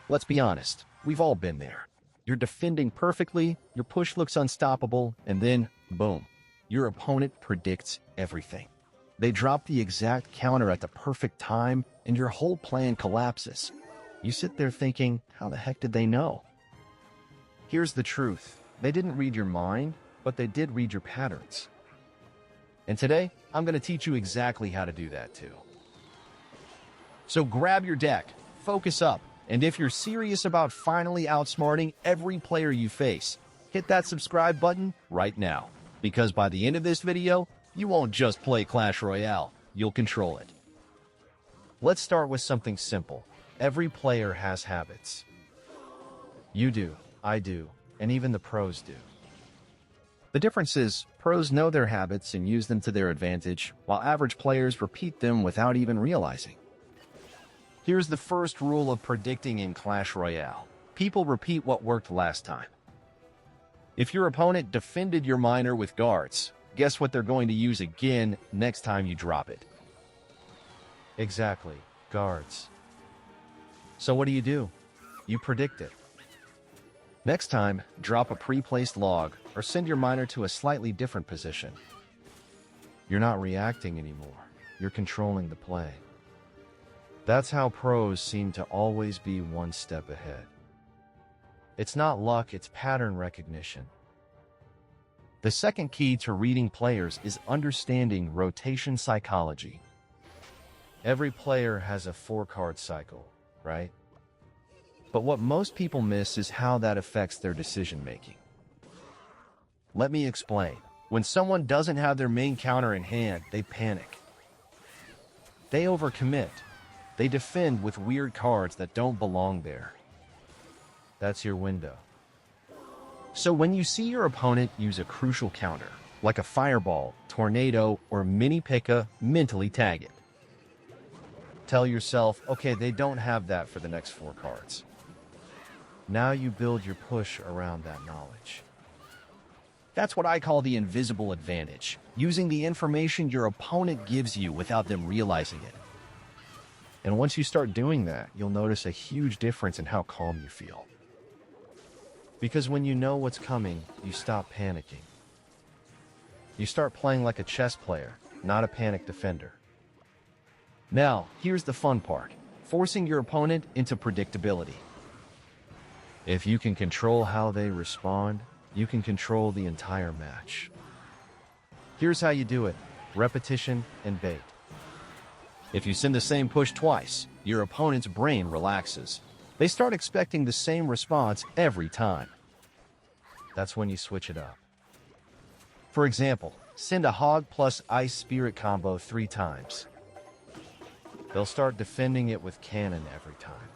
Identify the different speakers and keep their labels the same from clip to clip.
Speaker 1: Let's be honest, we've all been there. You're defending perfectly, your push looks unstoppable, and then, boom, your opponent predicts everything. They drop the exact counter at the perfect time, and your whole plan collapses. You sit there thinking, how the heck did they know? Here's the truth. They didn't read your mind, but they did read your patterns. And today, I'm going to teach you exactly how to do that too. So grab your deck, focus up, and if you're serious about finally outsmarting every player you face, hit that subscribe button right now. Because by the end of this video, you won't just play Clash Royale, you'll control it. Let's start with something simple. Every player has habits. You do, I do, and even the pros do. The difference is, pros know their habits and use them to their advantage, while average players repeat them without even realizing. Here's the first rule of predicting in Clash Royale. People repeat what worked last time. If your opponent defended your miner with guards, guess what they're going to use again next time you drop it? Exactly, guards. So what do? You predict it. Next time, drop a pre-placed log or send your miner to a slightly different position. You're not reacting anymore. You're controlling the play. That's how pros seem to always be one step ahead. It's not luck, it's pattern recognition. The second key to reading players is understanding rotation psychology. Every player has a 4-card cycle, right? But what most people miss is how that affects their decision-making. Let me explain. When someone doesn't have their main counter in hand, they panic. They overcommit. They defend with weird cards that don't belong there. That's your window. So when you see your opponent use a crucial counter, like a fireball, tornado, or mini P.E.K.K.A., mentally tag it. Tell yourself, okay, they don't have that for the next 4 cards. Now you build your push around that knowledge. That's what I call the invisible advantage, using the information your opponent gives you without them realizing it. And once you start doing that, you'll notice a huge difference in how calm you feel. Because when you know what's coming, you stop panicking. You start playing like a chess player, not a panic defender. Now, here's the fun part, forcing your opponent into predictability. If you can control how they respond, you can control the entire match. Here's how you do it, repetition and bait. If you send the same push twice, your opponent's brain relaxes. They start expecting the same response every time. That's when you switch it up. For example, send a Hog plus Ice Spirit combo 3 times. They'll start defending it with Cannon every time.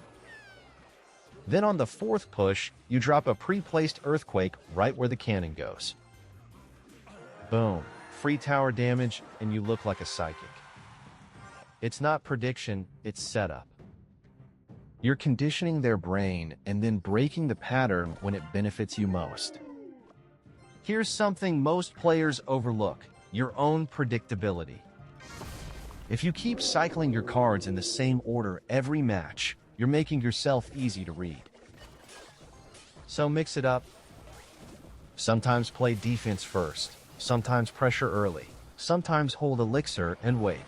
Speaker 1: Then on the 4th push, you drop a pre-placed Earthquake right where the cannon goes. Boom, free tower damage, and you look like a psychic. It's not prediction, it's setup. You're conditioning their brain and then breaking the pattern when it benefits you most. Here's something most players overlook, your own predictability. If you keep cycling your cards in the same order every match, you're making yourself easy to read. So mix it up. Sometimes play defense first, sometimes pressure early, sometimes hold elixir and wait.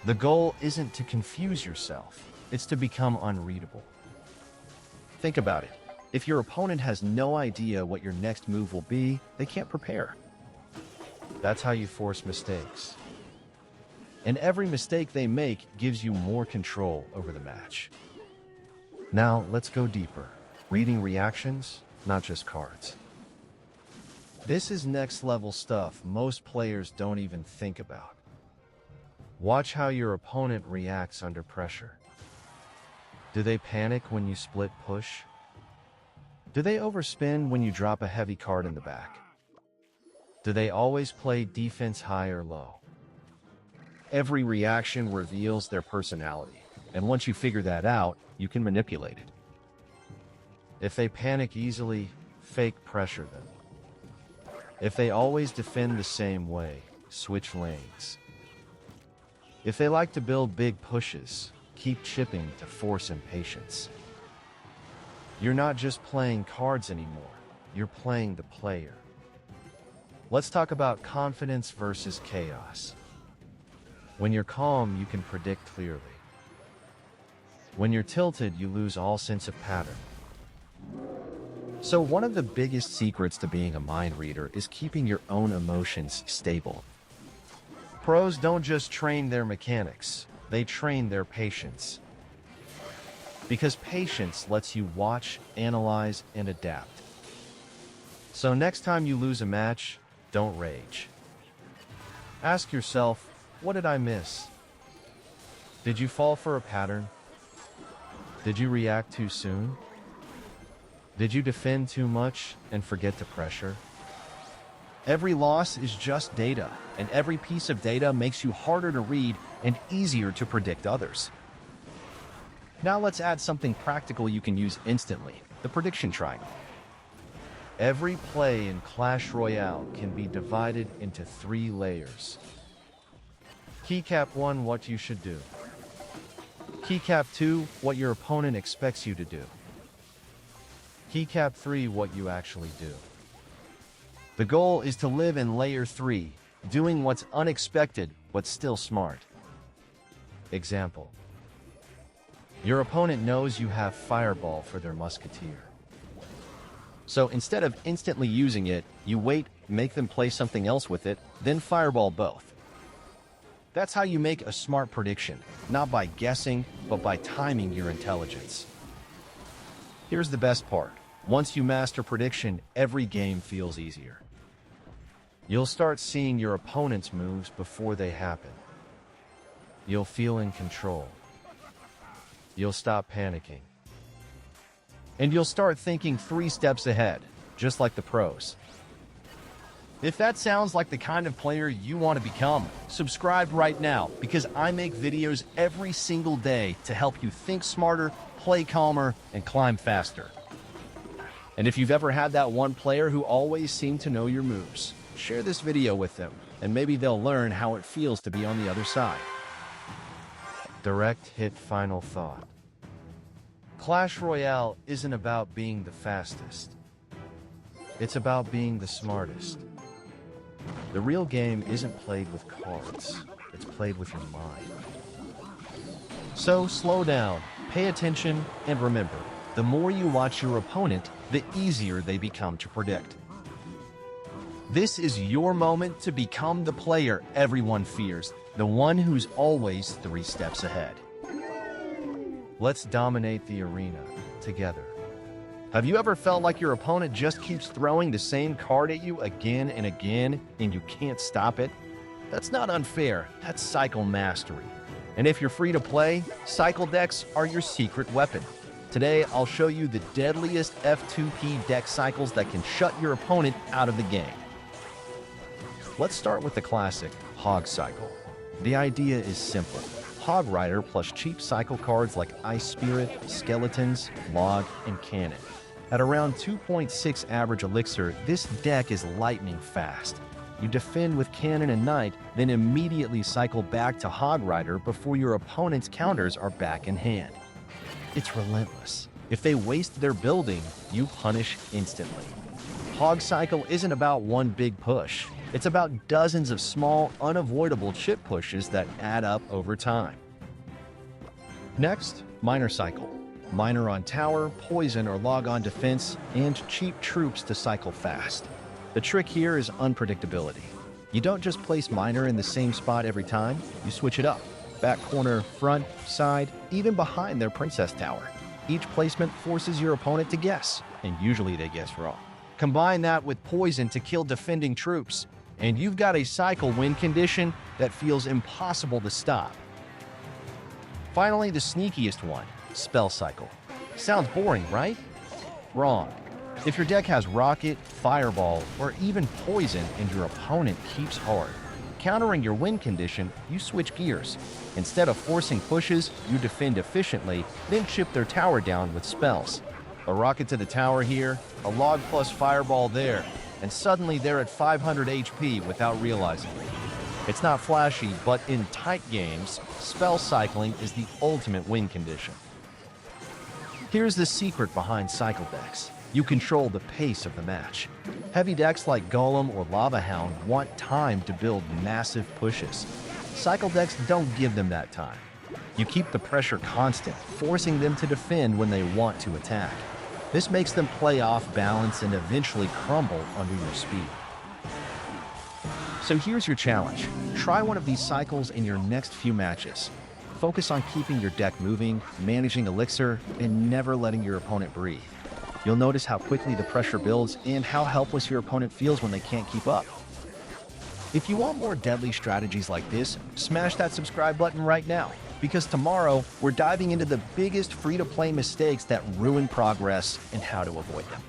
Speaker 1: The goal isn't to confuse yourself, it's to become unreadable. Think about it. If your opponent has no idea what your next move will be, they can't prepare. That's how you force mistakes. And every mistake they make gives you more control over the match. Now, let's go deeper. Reading reactions, not just cards. This is next level stuff most players don't even think about. Watch how your opponent reacts under pressure. Do they panic when you split push? Do they overspin when you drop a heavy card in the back? Do they always play defense high or low? Every reaction reveals their personality, and once you figure that out, you can manipulate it. If they panic easily, fake pressure them. If they always defend the same way, switch lanes. If they like to build big pushes, keep chipping to force impatience. You're not just playing cards anymore, you're playing the player. Let's talk about confidence versus chaos. When you're calm, you can predict clearly. When you're tilted, you lose all sense of pattern. So one of the biggest secrets to being a mind reader is keeping your own emotions stable. Pros don't just train their mechanics, they train their patience. Because patience lets you watch, analyze, and adapt. So next time you lose a match, don't rage. Ask yourself, what did I miss? Did you fall for a pattern? Did you react too soon? Did you defend too much and forget to pressure? Every loss is just data, and every piece of data makes you harder to read and easier to predict others. Now let's add something practical you can use instantly, the prediction triangle. Every play in Clash Royale can be divided into 3 layers. Keycap 1, what you should do. Keycap 2, what your opponent expects you to do. Keycap 3, what you actually do. The goal is to live in layer 3, doing what's unexpected but still smart. Example. Your opponent knows you have Fireball for their Musketeer. So instead of instantly using it, you wait, make them play something else with it, then Fireball both. That's how you make a smart prediction, not by guessing, but by timing your intelligence. Here's the best part. Once you master prediction, every game feels easier. You'll start seeing your opponent's moves before they happen. You'll feel in control. You'll stop panicking. And you'll start thinking 3 steps ahead, just like the pros. If that sounds like the kind of player you want to become, subscribe right now, because I make videos every single day to help you think smarter, play calmer, and climb faster. And if you've ever had that one player who always seemed to know your moves, share this video with them, and maybe they'll learn how it feels to be on the other side. Direct hit final thought. Clash Royale isn't about being the fastest. It's about being the smartest. The real game isn't played with cards. It's played with your mind. So slow down, pay attention, and remember, the more you watch your opponent, the easier they become to predict. This is your moment to become the player everyone fears, the one who's always 3 steps ahead. Let's dominate the arena together. Have you ever felt like your opponent just keeps throwing the same card at you again and again, and you can't stop it? That's not unfair, that's cycle mastery. And if you're free to play, cycle decks are your secret weapon. Today, I'll show you the deadliest F2P deck cycles that can shut your opponent out of the game. Let's start with the classic Hog Cycle. The idea is simple. Hog Rider plus cheap cycle cards like Ice Spirit, Skeletons, Log, and Cannon. At around 2.6 average elixir, this deck is lightning fast. You defend with Cannon and Knight, then immediately cycle back to Hog Rider before your opponent's counters are back in hand. It's relentless. If they waste their building, you punish instantly. Hog Cycle isn't about one big push. It's about dozens of small, unavoidable chip pushes that add up over time. Next, Miner Cycle. Miner on tower, poison or log on defense, and cheap troops to cycle fast. The trick here is unpredictability. You don't just place Miner in the same spot every time, you switch it up. Back corner, front, side, even behind their princess tower. Each placement forces your opponent to guess, and usually they guess wrong. Combine that with poison to kill defending troops, and you've got a cycle win condition that feels impossible to stop. Finally, the sneakiest one, Spell Cycle. Sounds boring, right? Wrong. If your deck has Rocket, Fireball, or even Poison and your opponent keeps hard, countering your win condition, you switch gears. Instead of forcing pushes, you defend efficiently, then chip their tower down with spells. A Rocket to the tower here, a Log plus Fireball there, and suddenly they're at 500 HP without realizing it. It's not flashy, but in tight games, spell cycling is the ultimate win condition. Here's the secret behind cycle decks. You control the pace of the match. Heavy decks like Golem or Lava Hound want time to build massive pushes. Cycle decks don't give them that time. You keep the pressure constant, forcing them to defend when they want to attack. This makes them play off balance and eventually crumble under your speed. So here's your challenge. Try one of these cycles in your next few matches. Focus on keeping your deck moving, managing elixir, and never letting your opponent breathe. You'll notice how quickly the pressure builds and how helpless your opponent feels when they can't keep up. If you want more deadly strategies like this, smash that subscribe button right now, because tomorrow we're diving into the biggest free-to-play mistakes that ruin progress and how to avoid them.